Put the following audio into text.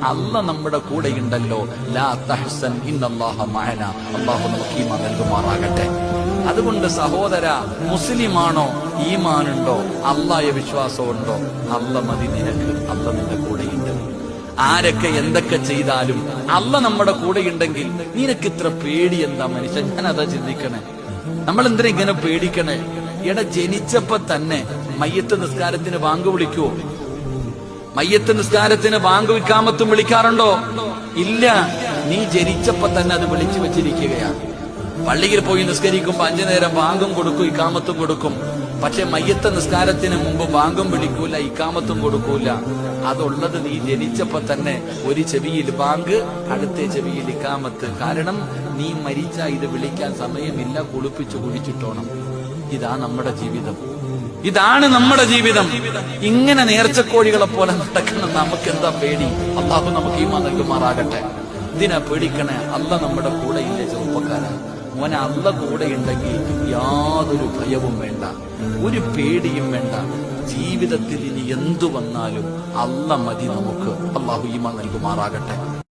അല്ല നമ്മുടെ കൂടെയുണ്ടല്ലോ. ലാ തഹ്സൻ ഇന്നല്ലാഹ മഅന. അല്ലാഹു നമുക്ക് ഈമാൻ നൽകുമാറാകട്ടെ. അതുകൊണ്ട് സഹോദര, മുസ്ലിമാണോ, ഈമാനുണ്ടോ, അല്ലാഹയെ വിശ്വാസമുണ്ടോ, അല്ല മതി നിനക്ക്. അല്ല നിന്റെ കൂടെയുണ്ട്. ആരൊക്കെ എന്തൊക്കെ ചെയ്താലും അല്ല നമ്മുടെ കൂടെയുണ്ടെങ്കിൽ നിനക്ക് ഇത്ര പേടി എന്താ മനുഷ്യൻ? ഞാൻ അതാ ചിന്തിക്കണേ. നമ്മൾ എന്തിനാ ഇങ്ങനെ പേടിക്കണേ? ജനിച്ചപ്പോ തന്നെ മയ്യത്ത് നിസ്കാരത്തിന് ബാങ്ക് വിളിക്കുവോ? മയ്യത്ത് നിസ്കാരത്തിന് ബാങ്ക് ഇഖാമത്തും വിളിക്കാറുണ്ടോ? ഇല്ല. നീ ജനിച്ചപ്പോ തന്നെ അത് വിളിച്ചു വെച്ചിരിക്കുകയാണ്. പള്ളിയിൽ പോയി നിസ്കരിക്കുമ്പോ 5 നേരം ബാങ്കും കൊടുക്കും, ഇഖാമത്തും കൊടുക്കും. പക്ഷെ മയ്യത്ത് നിസ്കാരത്തിന് മുമ്പ് ബാങ്കും വിളിക്കൂല, ഇഖാമത്തും കൊടുക്കൂല. അതുള്ളത് നീ ജനിച്ചപ്പോ തന്നെ. ഒരു ചെവിയിൽ ബാങ്ക്, അടുത്ത ചെവിയിൽ ഇഖാമത്ത്. കാരണം നീ മരിച്ച ഇത് വിളിക്കാൻ സമയമില്ല, കുളിപ്പിച്ചു കുടിച്ചിട്ടോണം. ഇതാ നമ്മുടെ ജീവിതം. ഇതാണ് നമ്മുടെ ജീവിതം. ഇങ്ങനെ നേർച്ചക്കോഴികളെ പോലെ നടക്കണം. നമുക്ക് എന്താ പേടി? അല്ലാഹു നമുക്ക് ഈമാൻ നൽകുമാറാകട്ടെ. ഇതിനാ പേടിക്കണേ? അല്ല നമ്മുടെ കൂടെ ഇല്ല. ചെറുപ്പക്കാരാ, മോനെ, അല്ല കൂടെ ഉണ്ടെങ്കിൽ യാതൊരു ഭയവും വേണ്ട, ഒരു പേടിയും വേണ്ട. ജീവിതത്തിൽ ഇനി എന്തു വന്നാലും അല്ല മതി നമുക്ക്. അല്ലാഹു ഈമാൻ നൽകുമാറാകട്ടെ.